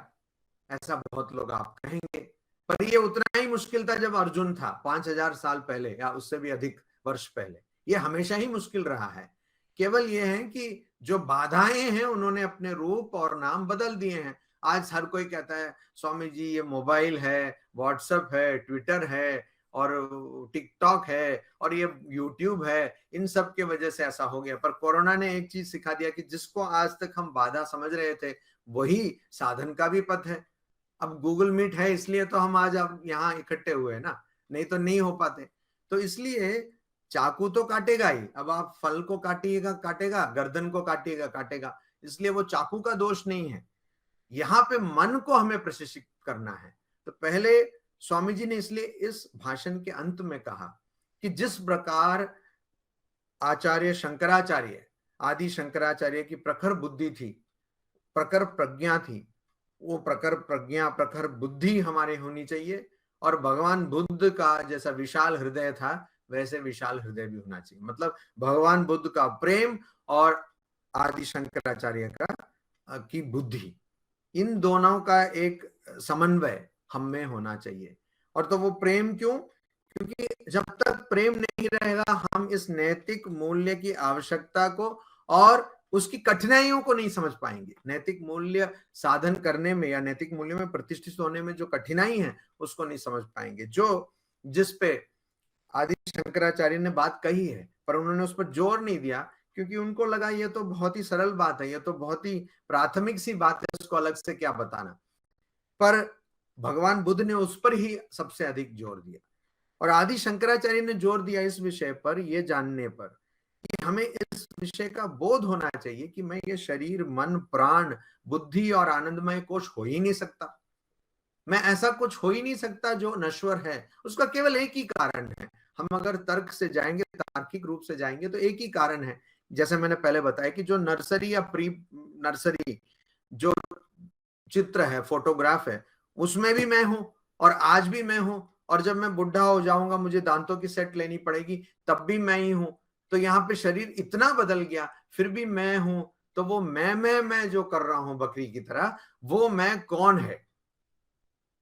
ऐसा बहुत लोग आप कहेंगे। पर ये उतना ही मुश्किल था जब अर्जुन था 5000 साल पहले या उससे भी अधिक वर्ष पहले। ये हमेशा ही मुश्किल रहा है। केवल ये है कि जो बाधाएं हैं उन्होंने अपने रूप और नाम बदल दिए हैं। आज हर कोई कहता है स्वामी जी ये मोबाइल है, व्हाट्सएप है, ट्विटर है और टिकटॉक है और ये यूट्यूब है, इन सब के वजह से ऐसा हो गया। पर कोरोना ने एक चीज सिखा दिया कि जिसको आज तक हम बाधा समझ रहे थे वही साधन का भी पथ है। अब गूगल मीट है इसलिए तो हम आज अब यहाँ इकट्ठे हुए ना, नहीं तो नहीं हो पाते। तो इसलिए चाकू तो काटेगा ही, अब आप फल को काटिएगा काटेगा, गर्दन को काटिएगा काटेगा, इसलिए वो चाकू का दोष नहीं है। यहाँ पे मन को हमें प्रशिक्षित करना है। तो पहले स्वामी जी ने इसलिए इस भाषण के अंत में कहा कि जिस प्रकार आचार्य शंकराचार्य, आदि शंकराचार्य की प्रखर बुद्धि थी, प्रखर प्रज्ञा थी, वो प्रखर प्रज्ञा प्रखर बुद्धि हमारे होनी चाहिए। और भगवान बुद्ध का जैसा विशाल हृदय था वैसे विशाल हृदय भी होना चाहिए। मतलब भगवान बुद्ध का प्रेम और आदि शंकराचार्य का की बुद्धि, इन दोनों का एक समन्वय हम में होना चाहिए। और तो वो प्रेम क्यों? क्योंकि जब तक प्रेम नहीं रहेगा हम इस नैतिक मूल्य की आवश्यकता को और उसकी कठिनाइयों को नहीं समझ पाएंगे। नैतिक मूल्य साधन करने में या नैतिक मूल्य में प्रतिष्ठित होने में जो कठिनाई है उसको नहीं समझ पाएंगे। जो जिस पे आदि शंकराचार्य ने बात कही है पर उन्होंने उस पर जोर नहीं दिया, क्योंकि उनको लगा ये तो बहुत ही सरल बात है, ये तो बहुत ही प्राथमिक सी बात है, उसको अलग से क्या बताना। पर भगवान बुद्ध ने उस पर ही सबसे अधिक जोर दिया। और आदि शंकराचार्य ने जोर दिया इस विषय पर, ये जानने पर कि हमें इस विषय का बोध होना चाहिए कि मैं ये शरीर, मन, प्राण, बुद्धि और आनंदमय कोश हो ही नहीं सकता। मैं ऐसा कुछ हो ही नहीं सकता जो नश्वर है। उसका केवल एक ही कारण है। हम अगर तर्क से जाएंगे, तार्किक रूप से जाएंगे तो एक ही कारण है। जैसे मैंने पहले बताया कि जो नर्सरी या प्री नर्सरी जो चित्र है, फोटोग्राफ है, उसमें भी मैं हूं और आज भी मैं हूं। और जब मैं बुढ़ा हो जाऊंगा, मुझे दांतों की सेट लेनी पड़ेगी, तब भी मैं ही हूं। तो यहाँ पे शरीर इतना बदल गया फिर भी मैं हूं। तो वो मैं जो कर रहा हूं बकरी की तरह, वो मैं कौन है?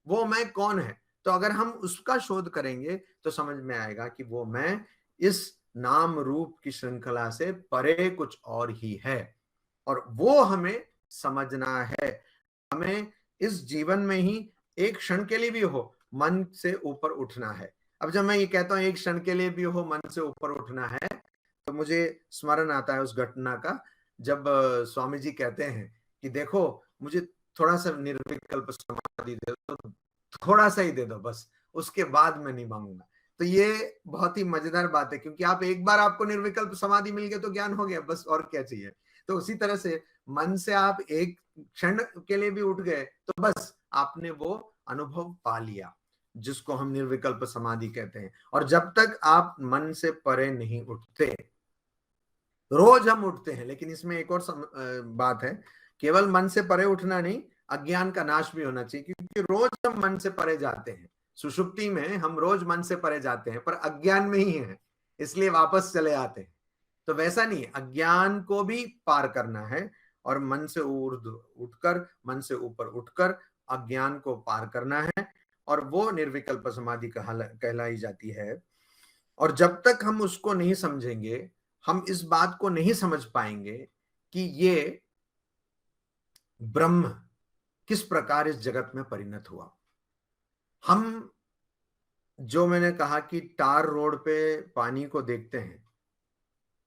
वो मैं कौन है? तो अगर हम उसका शोध करेंगे तो समझ में आएगा कि वो मैं इस नाम रूप की श्रृंखला से परे कुछ और ही है। और वो हमें समझना है। हमें इस जीवन में ही एक क्षण के लिए भी हो मन से ऊपर उठना है। अब जब मैं ये कहता हूं एक क्षण के लिए भी हो मन से ऊपर उठना है, तो मुझे स्मरण आता है उस घटना का जब स्वामी जी कहते हैं कि देखो मुझे थोड़ा सा निर्विकल्प समाधि दे दो, थोड़ा सा ही दे दो बस, उसके बाद मैं नहीं मांगूंगा। तो तो ये बहुत ही मजेदार बात है, क्योंकि आप एक बार आपको निर्विकल्प समाधि मिल गया तो ज्ञान हो गया, बस और क्या चाहिए। तो उसी तरह से मन से आप एक क्षण के लिए भी उठ गए तो बस आपने वो अनुभव पा लिया, जिसको हम निर्विकल्प समाधि कहते हैं। और जब तक आप मन से परे नहीं उठते, रोज हम उठते हैं, लेकिन इसमें एक और बात है, केवल मन से परे उठना नहीं, अज्ञान का नाश भी होना चाहिए, क्योंकि रोज हम मन से परे जाते हैं। सुषुप्ति में हम रोज मन से परे जाते हैं, पर अज्ञान में ही है, इसलिए वापस चले आते हैं। तो वैसा नहीं, अज्ञान को भी पार करना है और मन से ऊर्ध्व उठकर, मन से ऊपर उठकर अज्ञान को पार करना है, और वो निर्विकल्प समाधि कहलाई जाती है। और जब तक हम उसको नहीं समझेंगे, हम इस बात को नहीं समझ पाएंगे कि ये ब्रह्म किस प्रकार इस जगत में परिणत हुआ। हम, जो मैंने कहा कि टार रोड पे पानी को देखते हैं,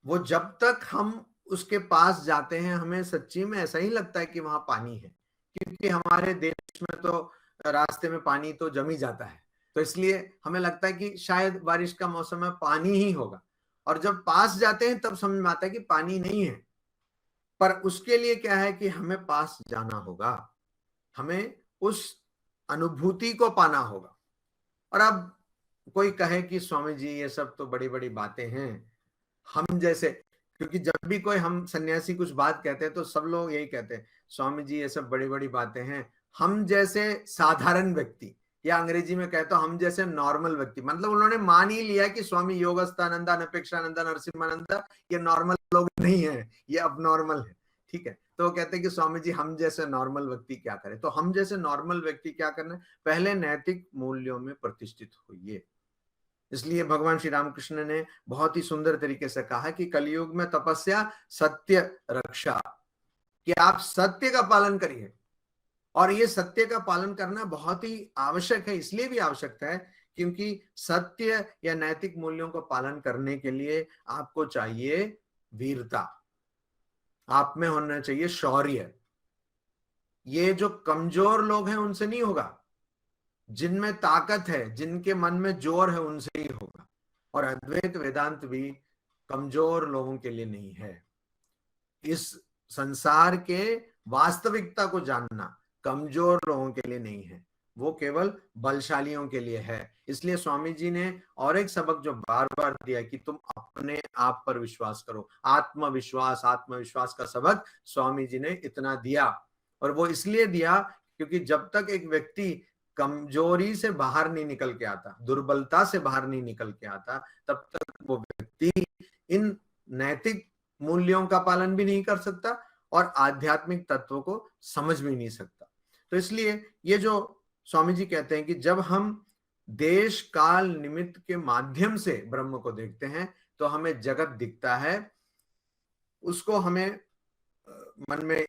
वो जब तक हम उसके पास जाते हैं, हमें सच्ची में ऐसा ही लगता है कि वहां पानी है, क्योंकि हमारे देश में तो रास्ते में पानी तो जम ही जाता है, तो इसलिए हमें लगता है कि शायद बारिश का मौसम है, पानी ही होगा। और जब पास जाते हैं तब समझ में आता है कि पानी नहीं है। पर उसके लिए क्या है कि हमें पास जाना होगा, हमें उस अनुभूति को पाना होगा। और अब कोई कहे कि स्वामी जी ये सब तो बड़ी बड़ी बातें हैं, हम जैसे, क्योंकि जब भी कोई हम सन्यासी कुछ बात कहते हैं तो सब लोग यही कहते हैं, स्वामी जी ये सब बड़ी बड़ी बातें हैं, हम जैसे साधारण व्यक्ति, या अंग्रेजी में कहते हो हम जैसे नॉर्मल व्यक्ति, मतलब उन्होंने मान ही लिया कि स्वामी योगस्थानंदा, अनपेक्षानंदा, नरसिम्हानंदा ये नॉर्मल लोग नहीं है, ये अब नॉर्मल है। ठीक है, तो वो कहते हैं कि स्वामी जी हम जैसे नॉर्मल व्यक्ति क्या करें। तो हम जैसे नॉर्मल व्यक्ति क्या करना है, पहले नैतिक मूल्यों में प्रतिष्ठित होइए। इसलिए भगवान श्री रामकृष्ण ने बहुत ही सुंदर तरीके से कहा कि कलयुग में तपस्या सत्य रक्षा, कि आप सत्य का पालन करिए। और ये सत्य का पालन करना बहुत ही आवश्यक है, इसलिए भी आवश्यकता है क्योंकि सत्य या नैतिक मूल्यों को पालन करने के लिए आपको चाहिए वीरता, आप में होना चाहिए शौर्य। ये जो कमजोर लोग हैं उनसे नहीं होगा, जिनमें ताकत है, जिनके मन में जोर है, उनसे ही होगा। और अद्वैत वेदांत भी कमजोर लोगों के लिए नहीं है। इस संसार के वास्तविकता को जानना कमजोर लोगों के लिए नहीं है, वो केवल बलशालियों के लिए है। इसलिए स्वामी जी ने और एक सबक जो बार बार दिया कि तुम अपने आप पर विश्वास करो, आत्मविश्वास, आत्मविश्वास का सबक स्वामी जी ने इतना दिया। और वो इसलिए दिया क्योंकि जब तक एक व्यक्ति कमजोरी से बाहर नहीं निकल के आता, दुर्बलता से बाहर नहीं निकल के आता, तब तक वो व्यक्ति इन नैतिक मूल्यों का पालन भी नहीं कर सकता और आध्यात्मिक तत्वों को समझ भी नहीं सकता। तो इसलिए ये जो स्वामी जी कहते हैं कि जब हम देश काल निमित्त के माध्यम से ब्रह्म को देखते हैं तो हमें जगत दिखता है, उसको हमें मन में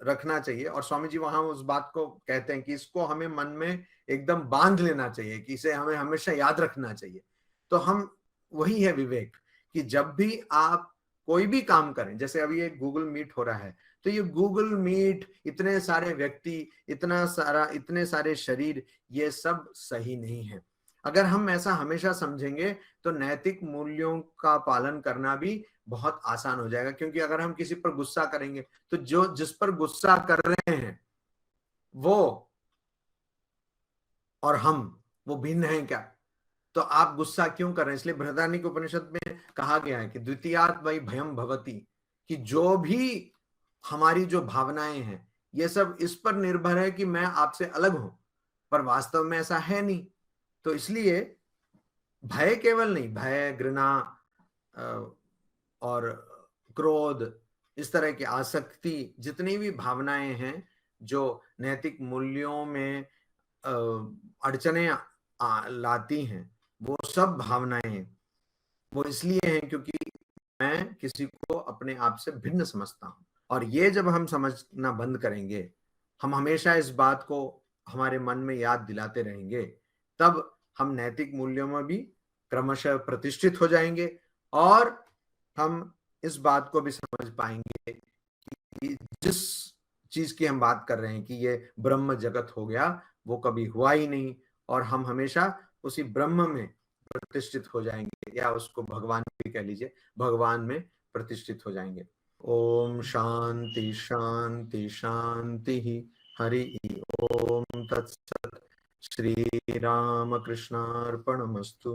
रखना चाहिए। और स्वामी जी वहां उस बात को कहते हैं कि इसको हमें मन में एकदम बांध लेना चाहिए, कि इसे हमें हमेशा याद रखना चाहिए। तो हम, वही है विवेक, कि जब भी आप कोई भी काम करें, जैसे अभी एक गूगल मीट हो रहा है, तो ये गूगल मीट, इतने सारे व्यक्ति, इतने सारे शरीर, ये सब सही नहीं है। अगर हम ऐसा हमेशा समझेंगे तो नैतिक मूल्यों का पालन करना भी बहुत आसान हो जाएगा। क्योंकि अगर हम किसी पर गुस्सा करेंगे तो जो जिस पर गुस्सा कर रहे हैं वो और हम, वो भिन्न हैं क्या? तो आप गुस्सा क्यों कर रहे हैं? इसलिए बृहदारण्यक उपनिषद में कहा गया है कि द्वितीयात् वै भयम भवति, कि जो भी हमारी जो भावनाएं हैं ये सब इस पर निर्भर है कि मैं आपसे अलग हूं, पर वास्तव में ऐसा है नहीं। तो इसलिए भय केवल नहीं, भय, घृणा और क्रोध, इस तरह की आसक्ति, जितनी भी भावनाएं हैं जो नैतिक मूल्यों में अड़चने लाती हैं, वो सब भावनाएं वो इसलिए हैं क्योंकि मैं किसी को अपने आप से भिन्न समझता हूं। और ये जब हम समझना बंद करेंगे, हम हमेशा इस बात को हमारे मन में याद दिलाते रहेंगे, तब हम नैतिक मूल्यों में भी क्रमशः प्रतिष्ठित हो जाएंगे। और हम इस बात को भी समझ पाएंगे कि जिस चीज की हम बात कर रहे हैं कि ये ब्रह्म जगत हो गया, वो कभी हुआ ही नहीं, और हम हमेशा उसी ब्रह्म में प्रतिष्ठित हो जाएंगे, या उसको भगवान भी कह लीजिए, भगवान में प्रतिष्ठित हो जाएंगे। ओम शांति शांति शांति। हरि ओम तत्सत। श्री राम कृष्णार्पणमस्तु।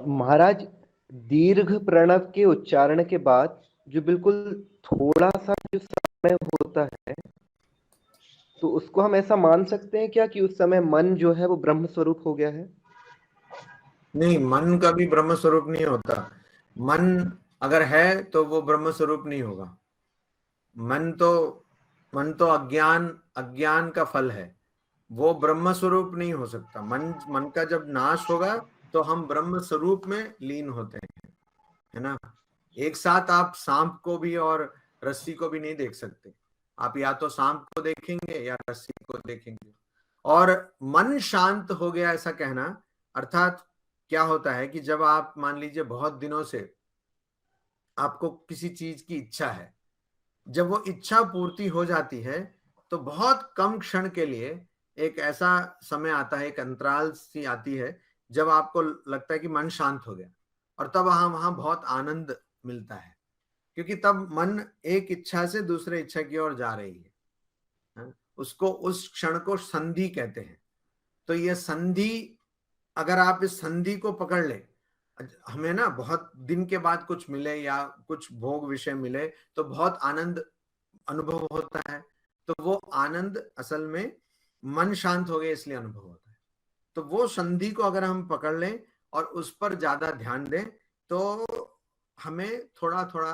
महाराज, दीर्घ प्रणव के उच्चारण के बाद जो बिल्कुल थोड़ा सा जो समय होता है, तो उसको हम ऐसा मान सकते हैं क्या कि उस समय मन जो है वो ब्रह्म स्वरूप हो गया है? नहीं, मन कभी ब्रह्म स्वरूप नहीं होता। मन अगर है तो वो ब्रह्म स्वरूप नहीं होगा। मन तो अज्ञान अज्ञान का फल है, वो ब्रह्म स्वरूप नहीं हो सकता। मन का जब नाश होगा तो हम ब्रह्म स्वरूप में लीन होते हैं, है ना। एक साथ आप सांप को भी और रस्सी को भी नहीं देख सकते। आप या तो सांप को देखेंगे या रस्सी को देखेंगे। और मन शांत हो गया ऐसा कहना, अर्थात क्या होता है कि जब आप मान लीजिए बहुत दिनों से आपको किसी चीज की इच्छा है, जब वो इच्छा पूर्ति हो जाती है तो बहुत कम क्षण के लिए एक ऐसा समय आता है, एक अंतराल सी आती है, जब आपको लगता है कि मन शांत हो गया, और तब वहां बहुत आनंद मिलता है, क्योंकि तब मन एक इच्छा से दूसरे इच्छा की ओर जा रही है। हाँ? उसको, उस क्षण को संधि कहते हैं। तो ये संधि, अगर आप इस संधि को पकड़ ले, हमें ना बहुत दिन के बाद कुछ मिले या कुछ भोग विषय मिले तो बहुत आनंद अनुभव होता है, तो वो आनंद असल में मन शांत हो गया इसलिए अनुभव होता है। तो वो संधि को अगर हम पकड़ लें और उस पर ज्यादा ध्यान दें तो हमें थोड़ा थोड़ा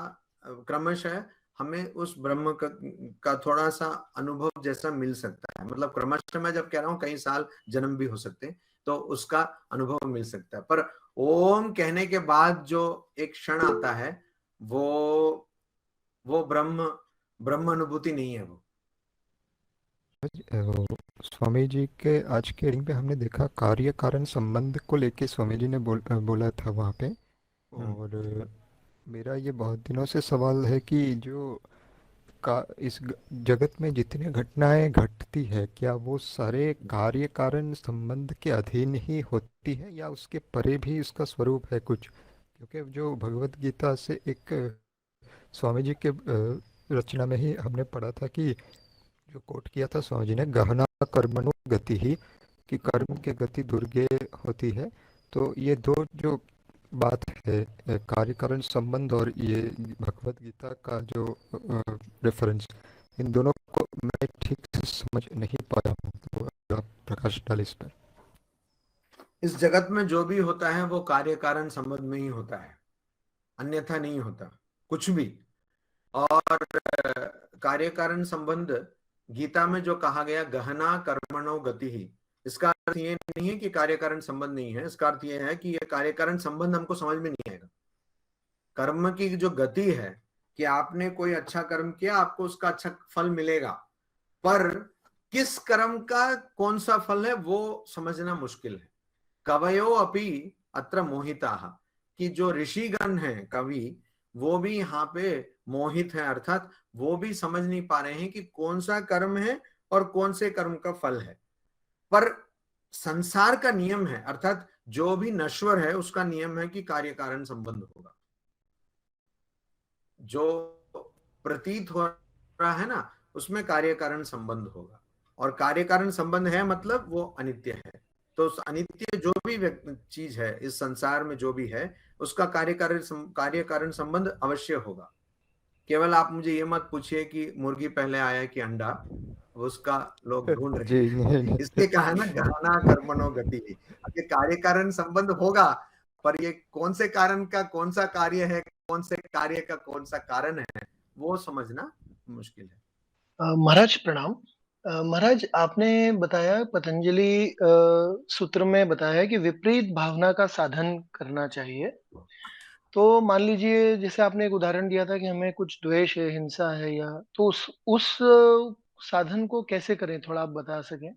क्रमशः हमें उस ब्रह्म का थोड़ा सा अनुभव जैसा मिल सकता है। मतलब क्रमशः मैं जब कह रहा हूं कई साल जन्म भी हो सकते हैं तो उसका अनुभव मिल सकता है। पर ओम कहने के बाद जो एक क्षण आता है वो ब्रह्म अनुभूति नहीं है। वो स्वामी जी के आज के रीडिंग पे हमने देखा कार्य कारण संबंध को लेके स्वामी जी ने बोला था वहाँ पे। और मेरा ये बहुत दिनों से सवाल है कि जो इस जगत में जितनी घटनाएं घटती है, क्या वो सारे कार्य कारण संबंध के अधीन ही होती है या उसके परे भी उसका स्वरूप है कुछ? क्योंकि जो भगवत गीता से एक स्वामी जी के रचना में ही हमने पढ़ा था कि जो कोट किया था स्वामी जी ने, गहना कर्मणु गति ही, कि कर्म के गति दुर्गे होती है। तो ये दो जो बात है, कार्य कारण संबंध और ये भगवत गीता का जो रेफरेंस, इन दोनों को मैं ठीक से समझ नहीं पाया हूँ, तो आप प्रकाश डाल इस पर। इस जगत में जो भी होता है वो कार्य कारण संबंध में ही होता है, अन्यथा नहीं होता कुछ भी। और कार्य कारण संबंध गीता में जो कहा गया गहना कर्मणो गति ही, इसका अर्थ ये नहीं है कि कार्य कारण संबंध नहीं है। इसका अर्थ ये है कि ये कार्य कारण संबंध हमको समझ में नहीं आएगा। कर्म की जो गति है कि आपने कोई अच्छा कर्म किया, आपको उसका अच्छा फल मिलेगा, पर किस कर्म का कौन सा फल है वो समझना मुश्किल है। कवयो अपि अत्र मोहिता, कि जो ऋषिगण हैं, कवि, वो भी यहाँ पे मोहित है, अर्थात वो भी समझ नहीं पा रहे हैं कि कौन सा कर्म है और कौन से कर्म का फल है। पर संसार का नियम है, अर्थात जो भी नश्वर है उसका नियम है कि कार्य कारण संबंध होगा। जो प्रतीत हो रहा है ना, उसमें कार्य कारण संबंध होगा, और कार्य कारण संबंध है मतलब वो अनित्य है। तो उस अनित्य जो भी चीज है इस संसार में, जो भी है, उसका कार्य कारण संबंध अवश्य होगा। केवल आप मुझे ये मत पूछिए कि मुर्गी पहले आया कि अंडा, उसका लोग ढूंढ रहे जी हैं। नहीं, नहीं। इसलिए कहा है ना गहना कर्मणो गति। ये कार्य कारण संबंध होगा, पर ये कौन से कारण का कौन सा कार्य है, कौन से कार्य का कौन सा कारण है, वो समझना मुश्किल है। महाराज प्रणाम। महाराज, आपने बताया पतंजलि सूत्र में बताया है कि विपरीत भावना का साधन करना चाहिए। तो मान लीजिए जैसे आपने एक उदाहरण दिया था कि हमें कुछ द्वेष है, हिंसा है, या तो उस साधन को कैसे करें, थोड़ा आप बता सकें?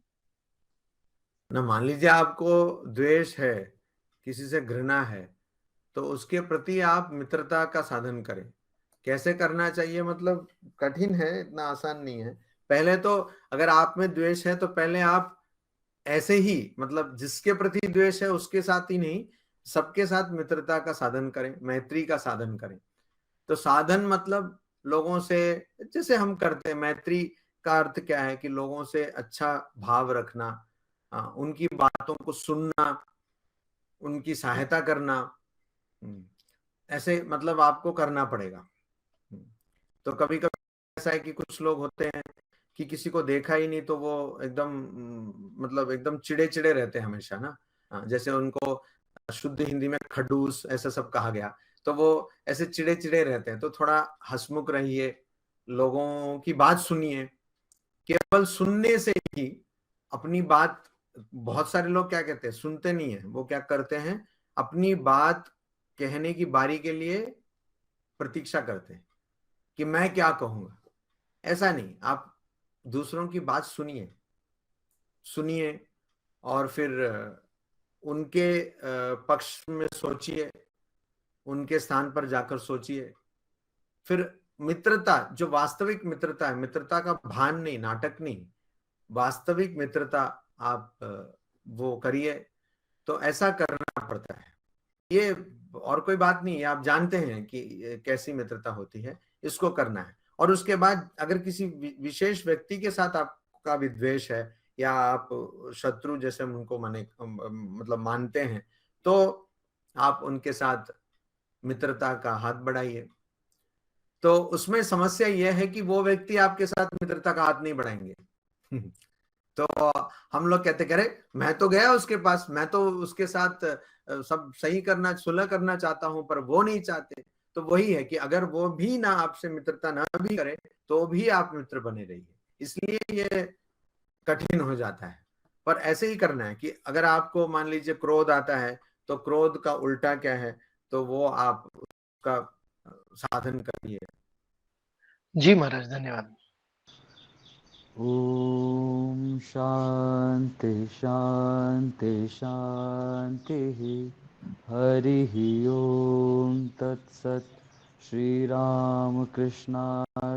ना, मान लीजिए आपको द्वेष है, किसी से घृणा है, तो उसके प्रति आप मित्रता का साधन करें। कैसे करना चाहिए, मतलब कठिन है, इतना आसान नहीं है। पहले तो अगर आप में द्वेष है तो पहले आप ऐसे ही मतलब जिसके प्रति द्वेष है उसके साथ ही नहीं, सबके साथ मित्रता का साधन करें, मैत्री का साधन करें। तो साधन मतलब लोगों से जैसे हम करते हैं, मैत्री का अर्थ क्या है कि लोगों से अच्छा भाव रखना, उनकी बातों को सुनना, उनकी सहायता करना। ऐसे मतलब आपको करना पड़ेगा। तो कभी कभी ऐसा है कि कुछ लोग होते हैं कि किसी को देखा ही नहीं तो वो एकदम मतलब एकदम चिड़े चिड़े रहते हैं हमेशा ना। जैसे उनको शुद्ध हिंदी में खडूस ऐसा सब कहा गया, तो वो ऐसे चिड़े चिड़े रहते हैं। तो थोड़ा हंसमुख रहिए, लोगों की बात सुनिए। केवल सुनने से ही अपनी बात, बहुत सारे लोग क्या कहते हैं, सुनते नहीं है, वो क्या करते हैं, अपनी बात कहने की बारी के लिए प्रतीक्षा करते हैं कि मैं क्या कहूंगा। ऐसा नहीं, आप दूसरों की बात सुनिए, सुनिए और फिर उनके पक्ष में सोचिए, उनके स्थान पर जाकर सोचिए। फिर मित्रता, जो वास्तविक मित्रता है, मित्रता का भान नहीं, नाटक नहीं, वास्तविक मित्रता आप वो करिए। तो ऐसा करना पड़ता है, ये और कोई बात नहीं है, आप जानते हैं कि कैसी मित्रता होती है, इसको करना है। और उसके बाद अगर किसी विशेष व्यक्ति के साथ आपका विद्वेष है या आप शत्रु जैसे उनको माने मतलब मानते हैं, तो आप उनके साथ मित्रता का हाथ बढ़ाइए। तो उसमें समस्या यह है कि वो व्यक्ति आपके साथ मित्रता का हाथ नहीं बढ़ाएंगे। तो हम लोग कहते करे मैं तो गया उसके पास, मैं तो उसके साथ सब सही करना, सुलह करना चाहता हूं, पर वो नहीं चाहते। तो वही है कि अगर वो भी ना आपसे मित्रता ना भी करे तो भी आप मित्र बने रहिए। इसलिए ये कठिन हो जाता है। पर ऐसे ही करना है कि अगर आपको मान लीजिए क्रोध आता है, तो क्रोध का उल्टा क्या है, तो वो आप उसका साधन करिए। जी महाराज, धन्यवाद। ओम शांति शांति शांति। हरि ओम तत्सत। श्री राम कृष्णार्पणमस्तु।